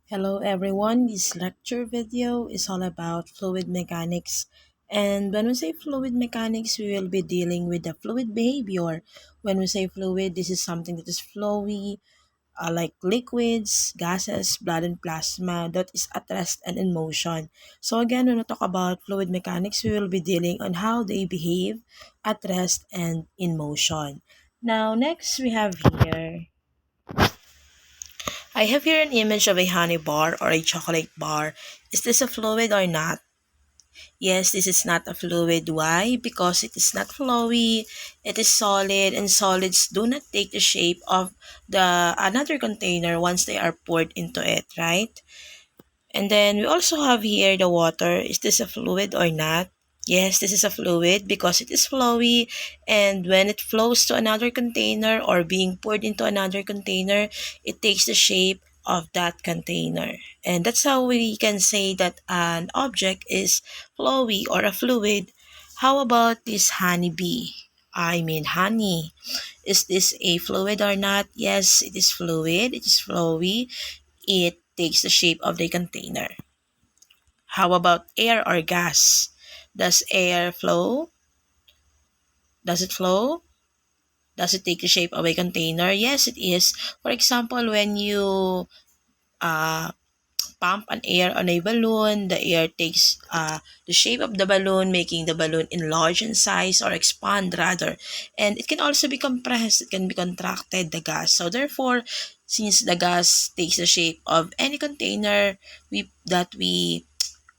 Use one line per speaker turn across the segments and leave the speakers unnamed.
Hello everyone, this lecture video is all about fluid mechanics. And when we say fluid mechanics, we will be dealing with the fluid behavior. When we say fluid, this is something that is flowy, like liquids, gases, blood, and plasma that is at rest and in motion. So again, when we talk about fluid mechanics, we will be dealing on how they behave at rest and in motion. Now, next we have here I have here an image of a honey bar or a chocolate bar. Is this a fluid or not? Yes, this is not a fluid. Why? Because it is not flowy, it is solid, and solids do not take the shape of the another container once they are poured into it, right? And then we also have here the water. Is this a fluid or not? Yes, this is a fluid because it is flowy, and when it flows to another container or being poured into another container, it takes the shape of that container. And that's how we can say that an object is flowy or a fluid. How about this honeybee? I mean honey. Is this a fluid or not? Yes, it is fluid. It is flowy. It takes the shape of the container. How about air or gas? Does air flow? Does it flow? Does it take the shape of a container? Yes, it is. For example, when you uh, pump an air on a balloon, the air takes the shape of the balloon, making the balloon enlarge in size or expand rather. And it can also be compressed, it can be contracted, the gas. So therefore, since the gas takes the shape of any container we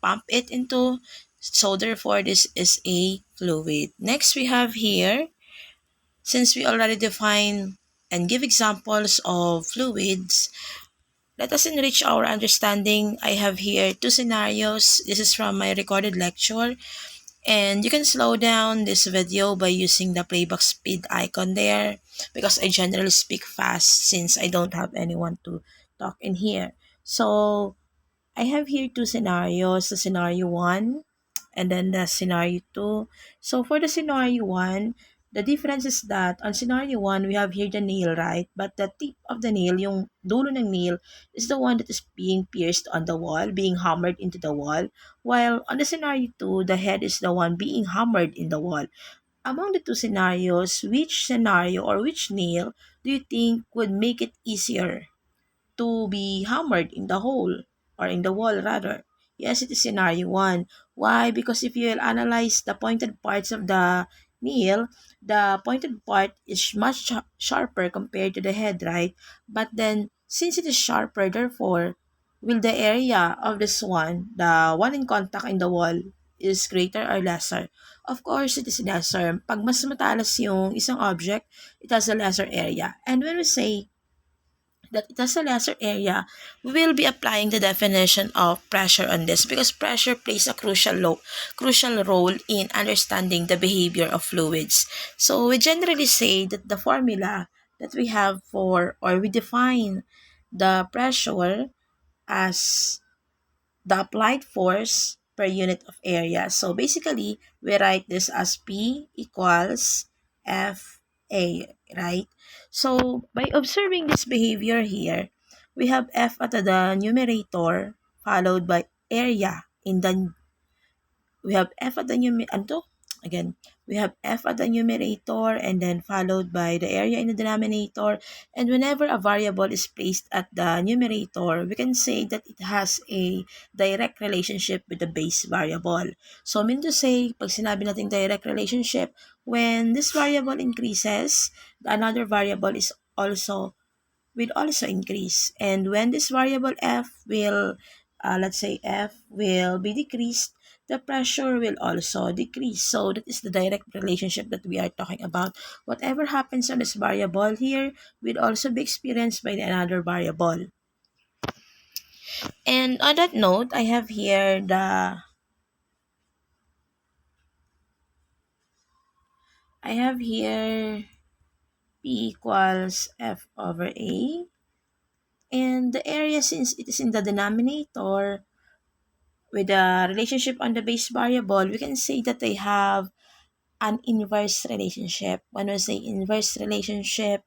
pump it into, so therefore this is a fluid. Next we have here, since we already define and give examples of fluids, let us enrich our understanding. I have here two scenarios. This is from my recorded lecture. And you can slow down this video by using the playback speed icon there because I generally speak fast since I don't have anyone to talk in here. So I have here two scenarios, the scenario 1 and then the scenario 2. So for the scenario 1, the difference is that on scenario 1, we have here the nail, right? But the tip of the nail, yung dulo ng nail, is the one that is being pierced on the wall, being hammered into the wall. While on the scenario 2, the head is the one being hammered in the wall. Among the two scenarios, which scenario or which nail do you think would make it easier to be hammered in the hole or in the wall rather? Yes, it is scenario 1. Why? Because if you will analyze the pointed parts of the nail, the pointed part is much sharper compared to the head, right? But then, since it is sharper, therefore, will the area of this one, the one in contact in the wall, is greater or lesser? Of course, it is lesser. Pag mas matalas yung isang object, it has a lesser area. And when we say that it has a lesser area, we will be applying the definition of pressure on this because pressure plays a crucial role in understanding the behavior of fluids. So we generally say that the formula that we have for, or we define the pressure as the applied force per unit of area. So basically, we write this as P equals FA, right? So by observing this behavior here, we have F at the numerator followed by area in the we have f at the again, we have f at the numerator and then followed by the area in the denominator. And whenever a variable is placed at the numerator, we can say that it has a direct relationship with the base variable. So mean to say, pag sinabi natin direct relationship, when this variable increases, another variable is also will also increase. And when this variable f will, let's say f will be decreased, the pressure will also decrease. So that is the direct relationship that we are talking about. Whatever happens on this variable here will also be experienced by the another variable. And on that note, I have here P equals F over A. And the area, since it is in the denominator, with the relationship on the base variable, we can say that they have an inverse relationship. When we say inverse relationship,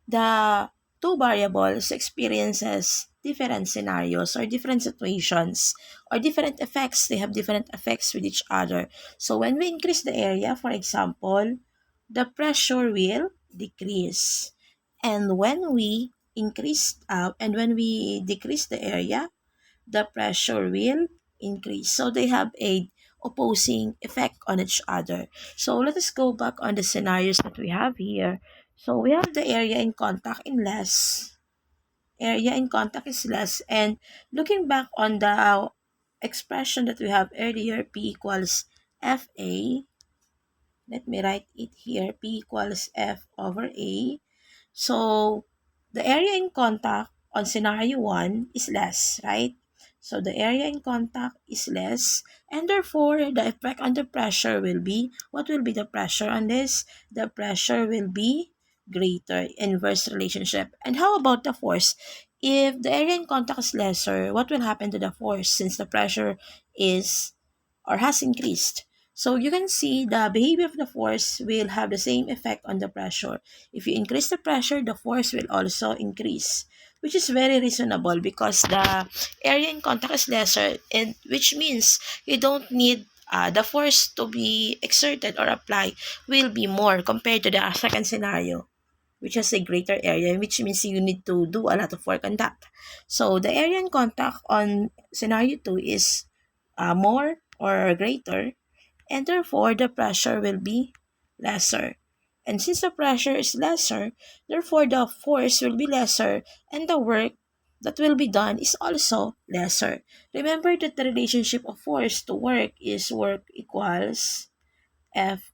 the two variables experiences different scenarios or different situations or different effects. They have different effects with each other. So when we increase the area, for example, the pressure will decrease. And when we decrease the area, the pressure will increase. So they have a opposing effect on each other. So let us go back on the scenarios that we have here. So we have the area in contact in less. Area in contact is less. And looking back on the expression that we have earlier, P equals FA. Let me write it here. P equals F over A. So the area in contact on scenario 1 is less, right? So the area in contact is less, and therefore the effect under pressure will be, what will be the pressure on this? The pressure will be greater, inverse relationship. And how about the force? If the area in contact is lesser, what will happen to the force since the pressure is or has increased? So you can see the behavior of the force will have the same effect on the pressure. If you increase the pressure, the force will also increase, which is very reasonable because the area in contact is lesser, and which means you don't need the force to be exerted or applied will be more compared to the second scenario, which has a greater area, which means you need to do a lot of work on that. So the area in contact on scenario 2 is more or greater, and therefore the pressure will be lesser. And since the pressure is lesser, therefore the force will be lesser and the work that will be done is also lesser. Remember that the relationship of force to work is work equals F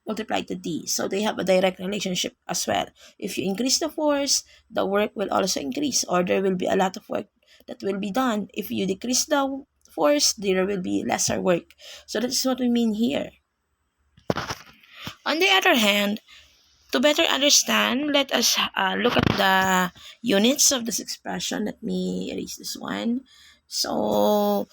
multiplied to D. So they have a direct relationship as well. If you increase the force, the work will also increase, or there will be a lot of work that will be done. If you decrease the force, there will be lesser work. So that's what we mean here. On the other hand, to better understand, let us look at the units of this expression. Let me erase this one. So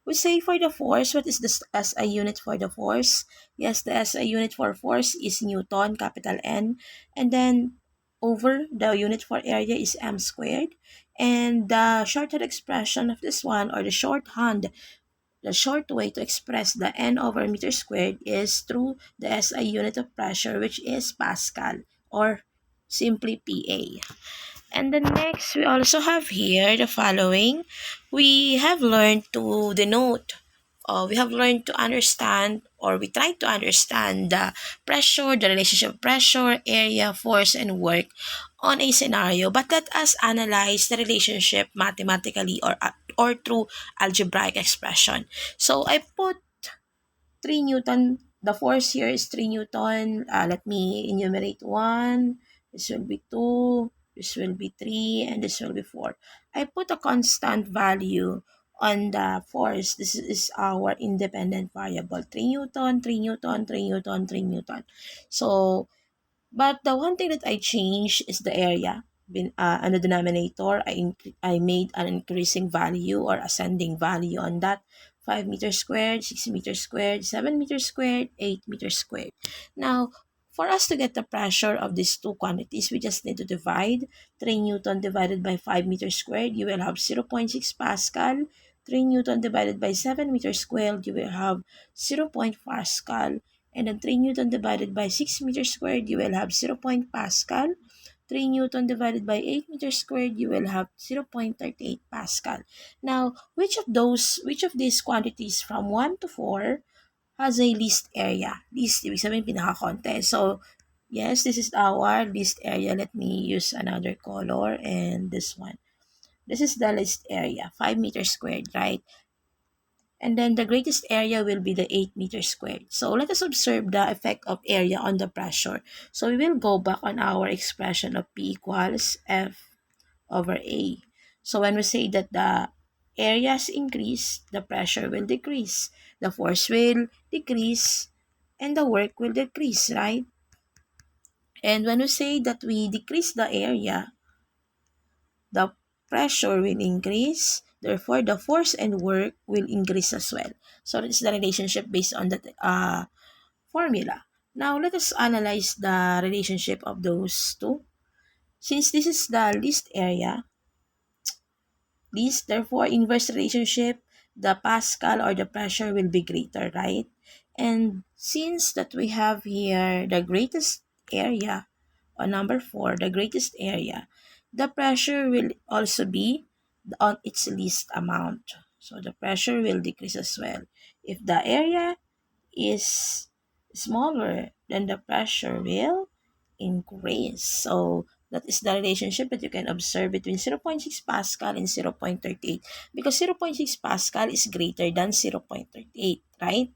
we say for the force, what is this SI unit for the force? Yes, the SI unit for force is Newton, capital N. And then over the unit for area is m squared. And the shorthand expression of this one, or the short way to express the N over meter squared is through the SI unit of pressure, which is Pascal, or simply PA. And the next, we also have here the following. We have learned to denote, we have learned to understand, or we try to understand the pressure, the relationship of pressure, area, force, and work on a scenario. But let us analyze the relationship mathematically or through algebraic expression. So I put 3 Newton. The force here is 3 Newton. Let me enumerate 1. This will be 2. This will be 3. And this will be 4. I put a constant value on the force. This is our independent variable. 3 Newton, 3 Newton, 3 Newton, 3 Newton. So but the one thing that I changed is the area. On the denominator, I made an increasing value or ascending value on that. 5 meters squared, 6 meters squared, 7 meters squared, 8 meters squared. Now, for us to get the pressure of these two quantities, we just need to divide. 3 Newton divided by 5 meters squared, you will have 0.6 Pascal. 3 Newton divided by 7 meters squared, you will have 0. Pascal. And then 3 Newton divided by 6 meters squared, you will have 0. Pascal. 3 Newton divided by 8 meters squared, you will have 0.38 Pascal. Now, which of these quantities from 1 to 4 has a least area? Least, ibig sabihin, pinaka-konti. So, yes, this is our least area. Let me use another color and this one. This is the least area, 5 meters squared, right? And then the greatest area will be the 8 meters squared. So let us observe the effect of area on the pressure. So we will go back on our expression of P equals F over A. So when we say that the areas increase, the pressure will decrease, the force will decrease, and the work will decrease, right? And when we say that we decrease the area, the pressure will increase, therefore the force and work will increase as well. So this is the relationship based on that formula. Now let us analyze the relationship of those two. Since this is the least area, least, therefore, inverse relationship, the Pascal or the pressure will be greater, right? And since that we have here the greatest area, or number 4, the greatest area, the pressure will also be on its least amount. So the pressure will decrease as well. If the area is smaller, then the pressure will increase. So that is the relationship that you can observe between 0.6 Pascal and 0.38 because 0.6 Pascal is greater than 0.38, right?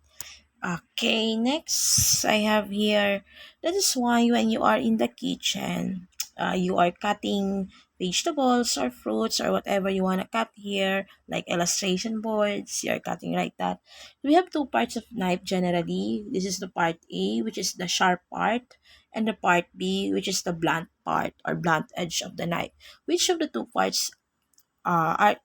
Okay, next I have here, that is why when you are in the kitchen, you are cutting vegetables or fruits or whatever you want to cut here, like illustration boards, you're cutting like that. We have two parts of knife generally. This is the part A, which is the sharp part, and the part B, which is the blunt part or blunt edge of the knife. Which of the two parts uh, are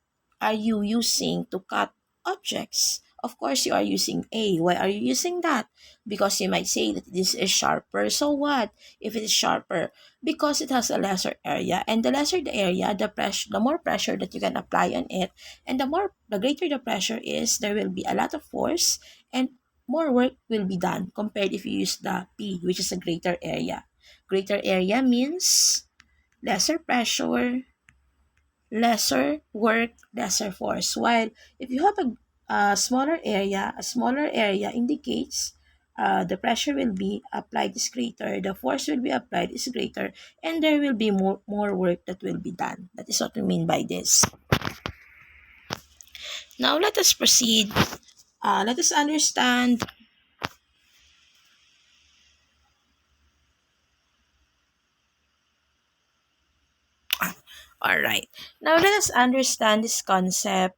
are you using to cut objects? Of course, you are using A. Why are you using that? Because you might say that this is sharper. So what if it is sharper? Because it has a lesser area, and the lesser the area, the pressure, the more pressure that you can apply on it, and the greater the pressure is, there will be a lot of force, and more work will be done compared if you use the P, which is a greater area. Greater area means lesser pressure, lesser work, lesser force. While if you have a smaller area indicates the pressure will be applied is greater, the force will be applied is greater, and there will be more work that will be done. That is what we mean by this. Now let us proceed. Let us understand. All right. Now let us understand this concept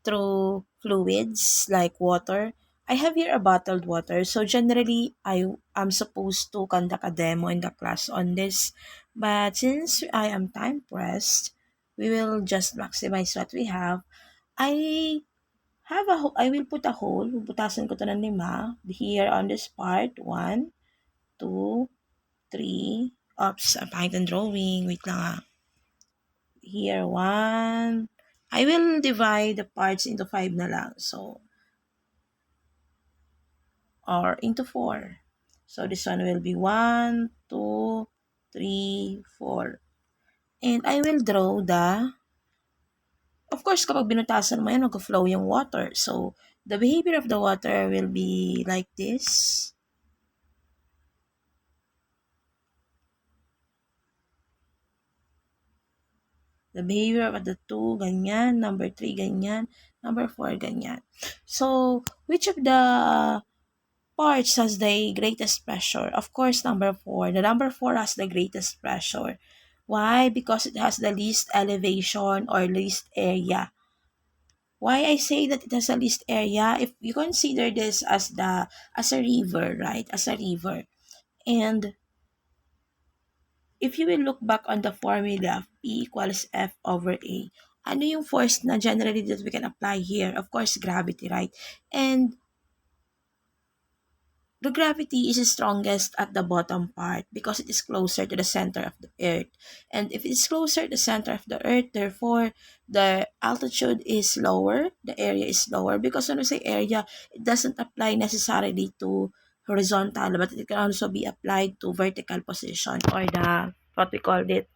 through fluids like water. I have here a bottled water. So generally, I am supposed to conduct a demo in the class on this. But since I am time pressed, we will just maximize what we have. I I will put a hole. Bubutasan ko to ng 5. Here on this part. 1, 2, 3. Oops, I'm behind on drawing. Wait lang ah. Here, 1. I will divide the parts into 5 na lang. So, or into 4. So, this one will be 1, 2, 3, 4. And I will draw of course, kapag binutasan mo yan, mag-flow yung water. So, the behavior of the water will be like this. The behavior of the 2, ganyan. Number 3, ganyan. Number 4, ganyan. So, which of the parts has the greatest pressure? Of course, number 4. The number 4 has the greatest pressure. Why? Because it has the least elevation or least area. Why I say that it has a least area? If you consider this as a river, right? As a river. And if you will look back on the formula, P equals F over A, ano yung force na generally that we can apply here? Of course, gravity, right? And the gravity is strongest at the bottom part because it is closer to the center of the earth. And if it is closer to the center of the earth, therefore, the altitude is lower, the area is lower. Because when we say area, it doesn't apply necessarily to horizontal, but it can also be applied to vertical position or what we call it,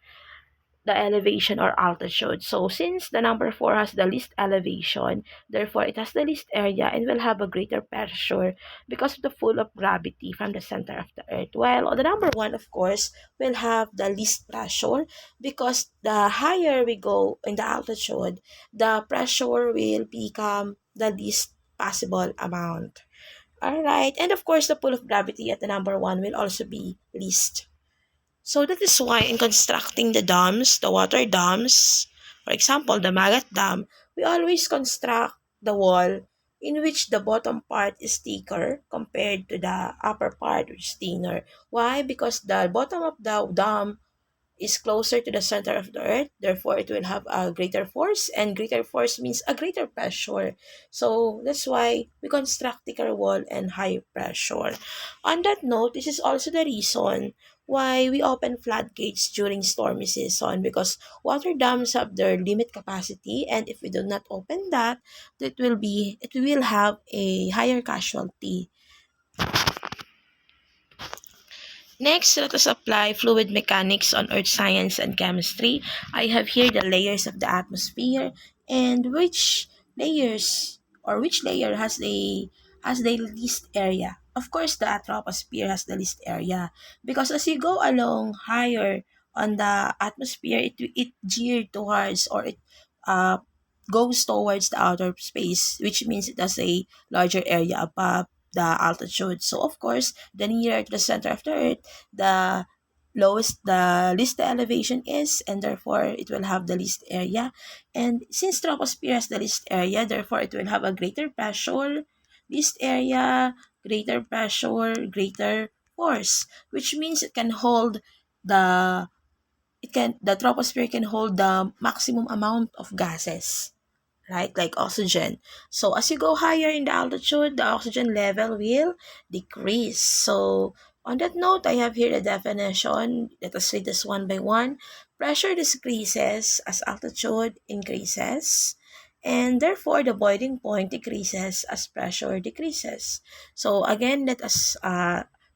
the elevation or altitude. So since the number 4 has the least elevation, therefore it has the least area and will have a greater pressure because of the pull of gravity from the center of the earth. While the number 1, of course, will have the least pressure because the higher we go in the altitude, the pressure will become the least possible amount. Alright, and of course the pull of gravity at the number 1 will also be least. So that is why in constructing the dams, the water dams, for example, the Magat Dam, we always construct the wall in which the bottom part is thicker compared to the upper part which is thinner. Why? Because the bottom of the dam is closer to the center of the earth, therefore it will have a greater force, and greater force means a greater pressure. So that's why we construct thicker wall and high pressure. On that note, this is also the reason why we open floodgates during stormy season, because water dams have their limit capacity, and if we do not open that, it will have a higher casualty. Next, let us apply fluid mechanics on earth science and chemistry. I have here the layers of the atmosphere, and which layer has the least area. Of course, the troposphere has the least area, because as you go along higher on the atmosphere, it geared towards, or it uh, goes towards the outer space, which means it has a larger area above the altitude. So of course, the nearer to the center of the earth, the least the elevation is, and therefore it will have the least area. And since troposphere has the least area, therefore it will have a greater pressure, least area, greater pressure, greater force, which means the the troposphere can hold the maximum amount of gases, right? Like oxygen. So as you go higher in the altitude, the oxygen level will decrease. So on that note, I have here the definition. Let us read this one by one. Pressure decreases as altitude increases, and therefore the boiling point decreases as pressure decreases. So again,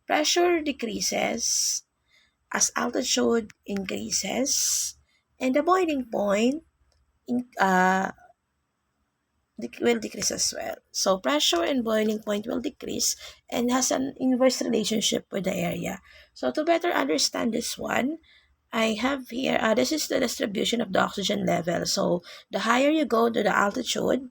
pressure decreases as altitude increases, and the boiling point in, will decrease as well. So pressure and boiling point will decrease and has an inverse relationship with the area. So to better understand this one, I have here, this is the distribution of the oxygen level. So the higher you go to the altitude,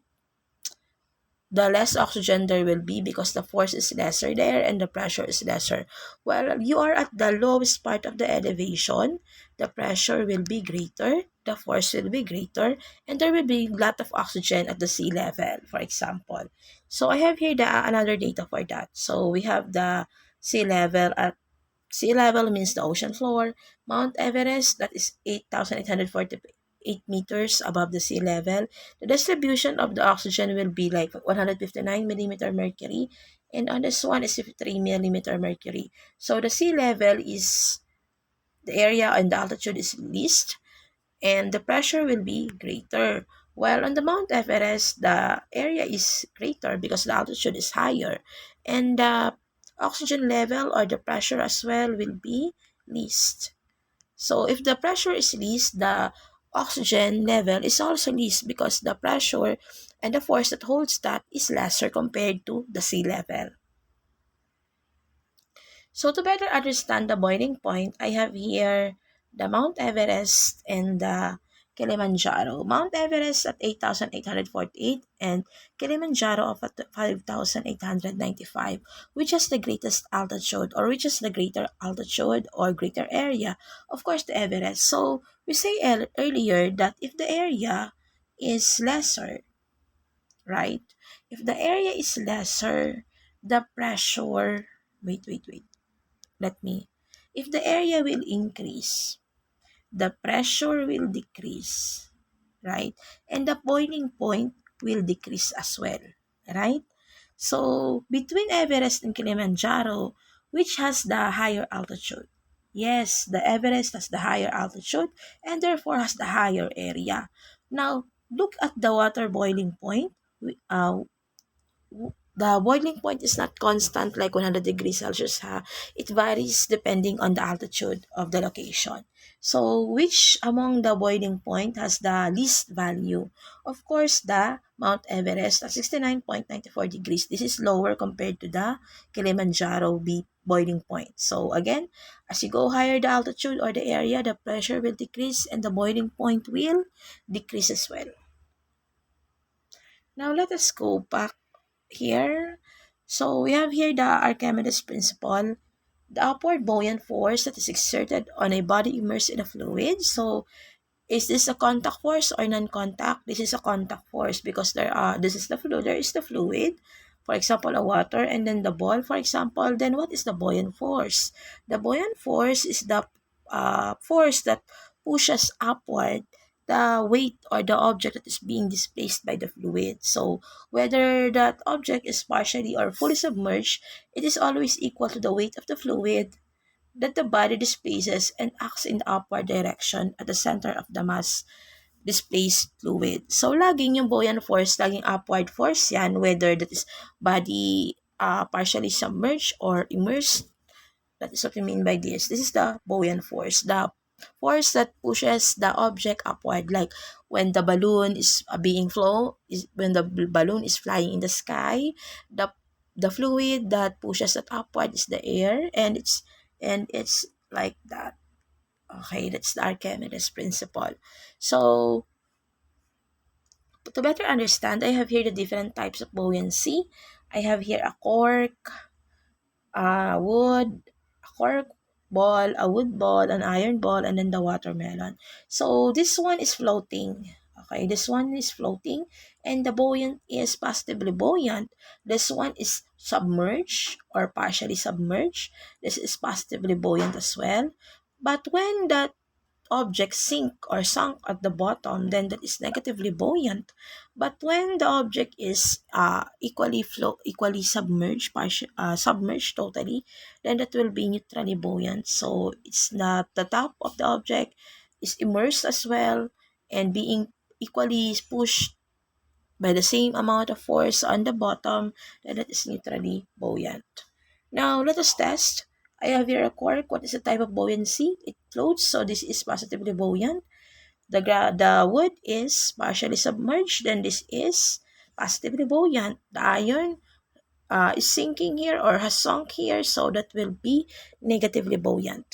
the less oxygen there will be, because the force is lesser there and the pressure is lesser. While you are at the lowest part of the elevation, the pressure will be greater, the force will be greater, and there will be a lot of oxygen at the sea level, for example. So I have here another data for that. So we have the sea level at Sea level means the ocean floor. Mount Everest, that is 8,848 meters above the sea level. The distribution of the oxygen will be like 159 millimeter mercury, and on this one is 53 millimeter mercury. So the sea level is the area and the altitude is least, and the pressure will be greater. While on the Mount Everest, the area is greater because the altitude is higher, and the oxygen level or the pressure as well will be least. So if the pressure is least, the oxygen level is also least, because the pressure and the force that holds that is lesser compared to the sea level. So to better understand the boiling point, I have here the Mount Everest and the Kilimanjaro. Mount Everest at 8,848 and Kilimanjaro of at 5,895, which has the greatest altitude, or which is the greater altitude or greater area. Of course, the Everest. So we say earlier that if the area is lesser, right? If the area is lesser, the pressure, wait, let me, if the area will increase, the pressure will decrease, right? And the boiling point will decrease as well, right? So between Everest and Kilimanjaro, which has the higher altitude? Yes, the Everest has the higher altitude and therefore has the higher area. Now, look at the water boiling point. The boiling point is not constant like 100 degrees Celsius. It varies depending on the altitude of the location. So which among the boiling point has the least value? Of course, the Mount Everest at 69.94 degrees. This is lower compared to the Kilimanjaro boiling point. So again, as you go higher the altitude or the area, the pressure will decrease and the boiling point will decrease as well. Now let us go back here. So we have here the Archimedes principle, the upward buoyant force that is exerted on a body immersed in a fluid. So is this a contact force or non-contact? This is a contact force, because there is the fluid, for example, a water, and then the ball, for example. Then what is the buoyant force? The buoyant force is the force that pushes upward the weight or the object that is being displaced by the fluid. So whether that object is partially or fully submerged, it is always equal to the weight of the fluid that the body displaces and acts in the upward direction at the center of the mass displaced fluid. So, laging yung buoyant force, laging upward force yan, whether that is body partially submerged or immersed. That is what we mean by this. This is the buoyant force, the force that pushes the object upward, like when the balloon is when the balloon is flying in the sky, the fluid that pushes it upward is the air, and it's like that. Okay, that's the Archimedes principle. So, to better understand, I have here the different types of buoyancy. I have here a cork, wood, a cork ball, a wood ball, an iron ball, and then the watermelon. So this one is floating. Okay, this one is floating, and the buoyant is positively buoyant. This one is submerged or partially submerged. This is positively buoyant as well. But when the object sink or sunk at the bottom, then that is negatively buoyant. But when the object is equally submerged, submerged totally, then that will be neutrally buoyant. So it's not the top of the object is immersed as well and being equally pushed by the same amount of force on the bottom, then that is neutrally buoyant. Now, let us test. I have here a cork. What is the type of buoyancy? It floats, so this is positively buoyant. The wood is partially submerged, then this is positively buoyant. The iron is sinking here or has sunk here, so that will be negatively buoyant.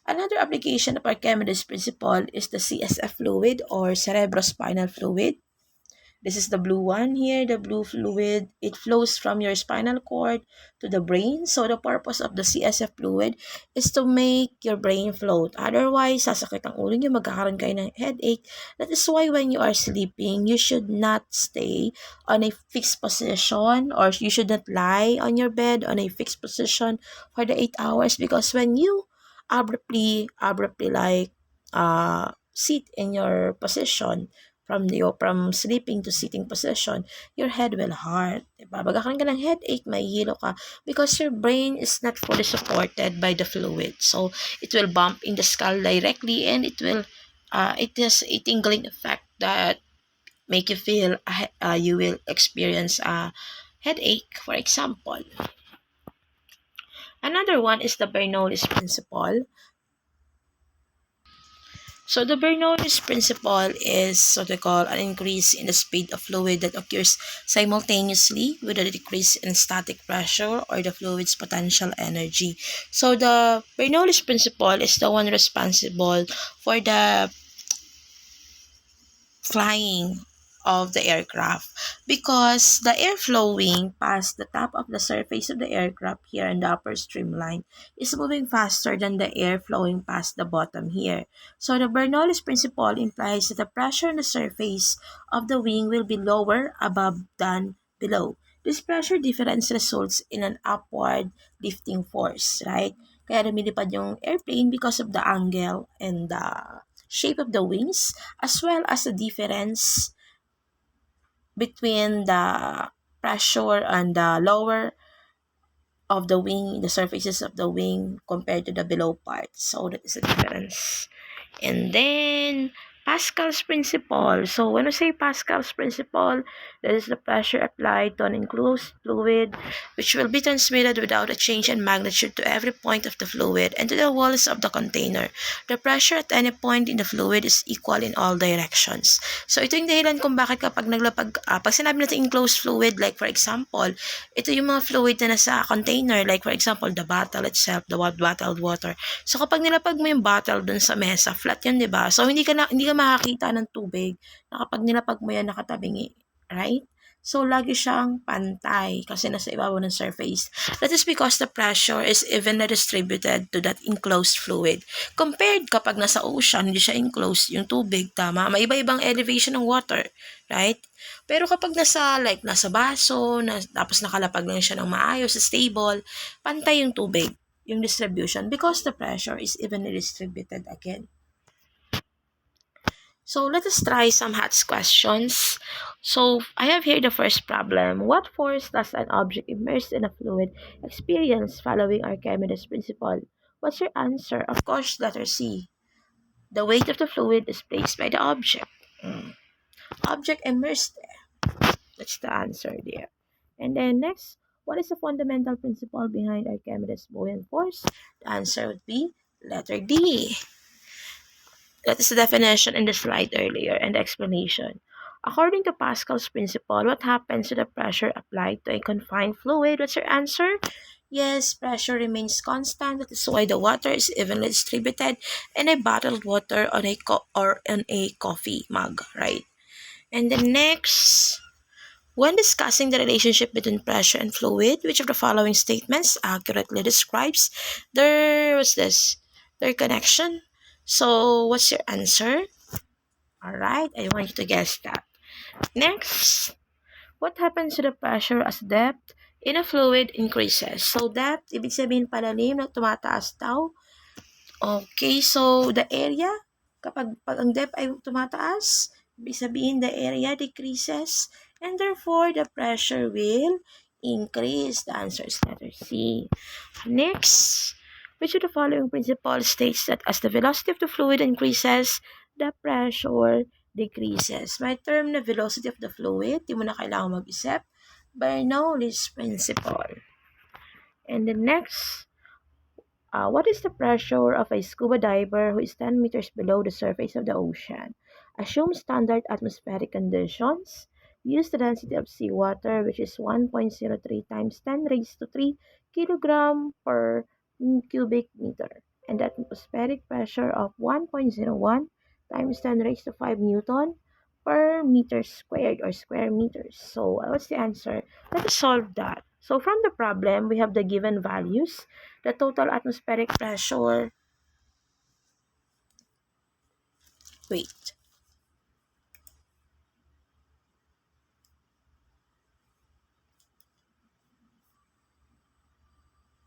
Another application of Archimedes' principle is the CSF fluid or cerebrospinal fluid. This is the blue one here, the blue fluid. It flows from your spinal cord to the brain. So the purpose of the CSF fluid is to make your brain float. Otherwise, sasakit ang ulo nyo, magkakaroon kayo ng headache. That is why when you are sleeping, you should not stay on a fixed position or you should not lie on your bed on a fixed position for the 8 hours, because when you abruptly like sit in your position, from sleeping to sitting position, your head will hurt. Diba? Magkakaroon ka ng headache, mahihilo ka, because your brain is not fully supported by the fluid. So, it will bump in the skull directly, and it has a tingling effect that make you feel you will experience a headache, for example. Another one is the Bernoulli's principle. So the Bernoulli's principle is what we call an increase in the speed of fluid that occurs simultaneously with a decrease in static pressure or the fluid's potential energy. So the Bernoulli's principle is the one responsible for the flying of the aircraft, because the air flowing past the top of the surface of the aircraft here in the upper streamline is moving faster than the air flowing past the bottom here. So the Bernoulli's principle implies that the pressure on the surface of the wing will be lower above than below. This pressure difference results in an upward lifting force, right? Kaya lumilipad yung airplane because of the angle and the shape of the wings, as well as the difference between the pressure and the lower of the wing, the surfaces of the wing compared to the below part. So that is the difference. And then Pascal's principle. So when we say Pascal's principle, that is the pressure applied to an enclosed fluid which will be transmitted without a change in magnitude to every point of the fluid and to the walls of the container. The pressure at any point in the fluid is equal in all directions. So ito yung dahilan kung bakit kapag pag sinabi natin enclosed fluid, like for example, ito yung mga fluid na nasa container, like for example, the bottle itself, the bottled water. So kapag nilapag mo yung bottle dun sa mesa, flat yun, 'di ba? So hindi ka makakita ng tubig na kapag nilapag mo yan nakatabingi, right? So lagi siyang pantay kasi nasa ibabaw ng surface. That is because the pressure is evenly distributed to that enclosed fluid. Compared kapag nasa ocean, hindi siya enclosed yung tubig, tama? May iba-ibang elevation ng water, right? Pero kapag nasa baso, tapos nakalapag lang siya ng maayos, stable, pantay yung tubig, yung distribution, because the pressure is evenly distributed again. So let us try some HATS questions. So I have here the first problem. What force does an object immersed in a fluid experience following Archimedes' principle? What's your answer? Of course, letter C. The weight of the fluid is placed by the object. Mm. Object immersed there. That's the answer there. And then next, what is the fundamental principle behind Archimedes' buoyant force? The answer would be letter D. That is the definition in the slide earlier and the explanation. According to Pascal's principle, what happens to the pressure applied to a confined fluid? What's your answer? Yes, pressure remains constant. That is why the water is evenly distributed in a bottled water on or on a coffee mug, right? And the next, when discussing the relationship between pressure and fluid, which of the following statements accurately describes their connection? So, what's your answer? All right, I want you to guess that. Next, what happens to the pressure as depth in a fluid increases? So, depth, ibig sabihin palalim na tumataas daw. Okay, so the area, pag ang depth ay tumataas, ibig sabihin the area decreases, and therefore the pressure will increase. The answer is letter C. Next, which of the following principle states that as the velocity of the fluid increases, the pressure decreases? May term na velocity of the fluid, di mo na kailangan mag-isip. Bernoulli's principle. And the next, what is the pressure of a scuba diver who is 10 meters below the surface of the ocean? Assume standard atmospheric conditions. Use the density of seawater, which is 1.03 times 10 raised to 3 kilogram per cubic meter, and the atmospheric pressure of 1.01 times 10 raised to 5 newton per meter squared or square meters. So, what's the answer? Let us solve that. So, from the problem, we have the given values. The total atmospheric pressure. Wait.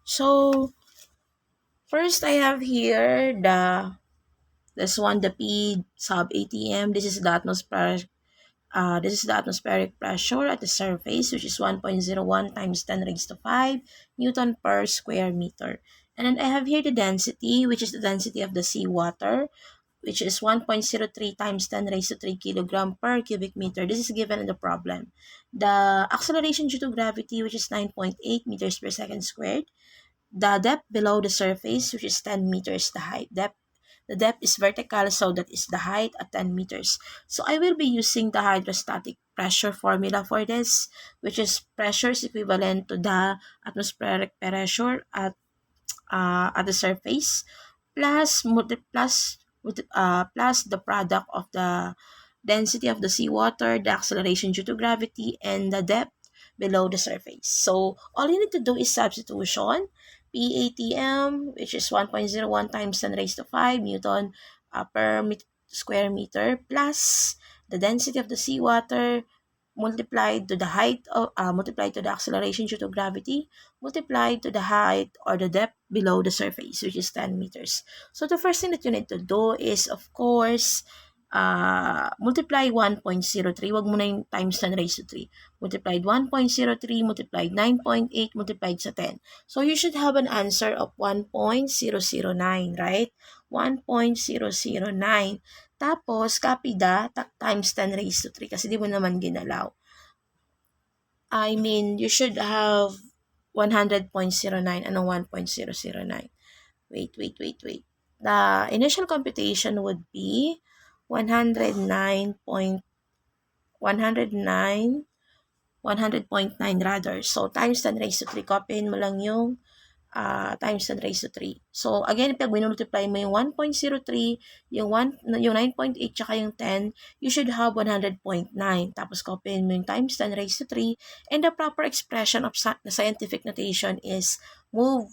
So, first I have here this one, the P sub ATM. This is the atmospheric pressure at the surface, which is 1.01 times 10 raised to 5 Newton per square meter. And then I have here the density, which is the density of the seawater, which is 1.03 times 10 raised to 3 kilogram per cubic meter. This is given in the problem. The acceleration due to gravity, which is 9.8 meters per second squared. The depth below the surface, which is 10 meters. The depth is vertical, so that is the height at 10 meters. So I will be using the hydrostatic pressure formula for this, which is pressure is equivalent to the atmospheric pressure at the surface plus the product of the density of the seawater, the acceleration due to gravity, and the depth below the surface. So all you need to do is substitution. PATM, which is 1.01 times 10 raised to 5 Newton per square meter, plus the density of the seawater multiplied to the height of multiplied to the acceleration due to gravity multiplied to the height or the depth below the surface, which is 10 meters. So the first thing that you need to do is, of course, multiply 1.03. Wag mo na yung times 10 raised to 3. Multiplied 1.03, multiplied 9.8, multiplied sa 10. So you should have an answer of 1.009, right? 1.009. Tapos, copy the times 10 raised to 3 kasi di mo naman ginalaw. I mean, you should have 100.09. Anong 1.009? Wait. The initial computation would be 109 100.9 rather. So, times 10 raised to 3. Copyin mo lang yung times 10 raised to 3. So, again, pag minultiply mo yung 1.03, yung 9.8, tsaka yung 10, you should have 100.9. Tapos, copyin mo yung times 10 raised to 3. And the proper expression of the scientific notation is move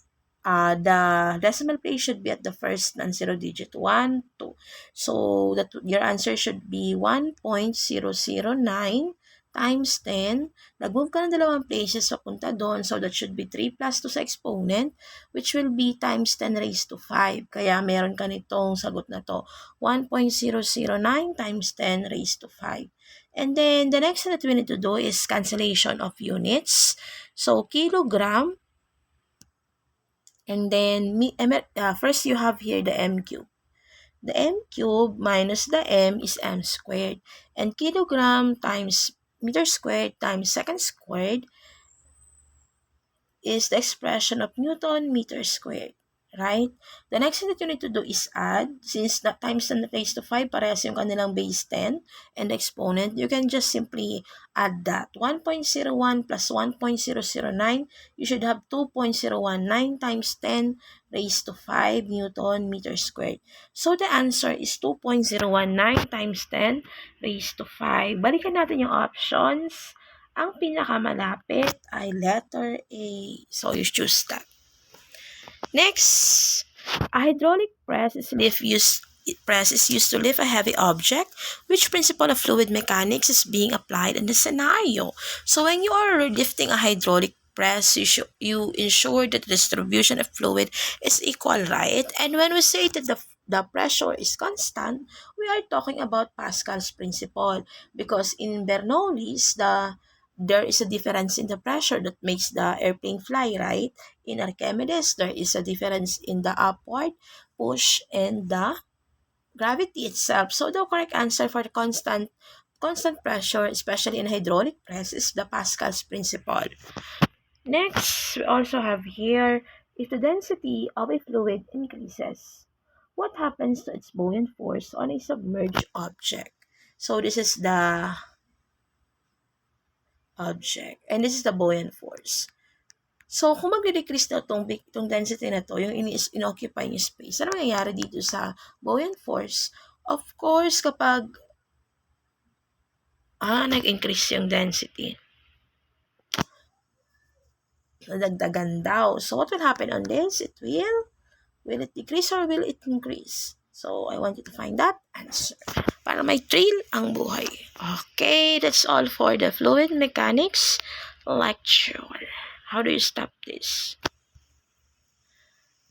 the decimal place should be at the first non-zero digit, 1, 2. So, your answer should be 1.009 times 10. Nag-move ka ng dalawang places papunta doon. So, that should be 3 plus 2 sa exponent, which will be times 10 raised to 5. Kaya meron ka nitong sagot na to, 1.009 times 10 raised to 5. And then, the next thing that we need to do is cancellation of units. So, kilogram. And then, first you have here the m cube. The m cubed minus the m is m squared. And kilogram times meter squared times second squared is the expression of Newton meter squared. Right? The next thing that you need to do is add. Since the times 10 raised to 5, parehas yung kanilang base 10 and the exponent, you can just simply add that. 1.01 plus 1.009, you should have 2.019 times 10 raised to 5 Newton meter squared. So the answer is 2.019 times 10 raised to 5. Balikan natin yung options. Ang pinakamalapit ay letter A. So you choose that. Next, a hydraulic press is used to lift a heavy object. Which principle of fluid mechanics is being applied in this scenario? So when you are lifting a hydraulic press, you ensure that the distribution of fluid is equal, right? And when we say that the pressure is constant, we are talking about Pascal's principle, because in Bernoulli's, there is a difference in the pressure that makes the airplane fly, right? In Archimedes, there is a difference in the upward push and the gravity itself. So the correct answer for the constant pressure, especially in hydraulic press, is the Pascal's principle. Next, we also have here, if the density of a fluid increases, what happens to its buoyant force on a submerged object? So this is the object, and this is the buoyant force. So, kung magde-decrease na itong density na to, yung in-occupy yung space, ano mangyayari dito sa buoyant force? Of course, kapag nag-increase yung density, nadagdagan daw. So, what will happen on this? Will it decrease or will it increase? So, I want you to find that answer para may thrill ang buhay. Okay, that's all for the fluid mechanics lecture. How do you stop this?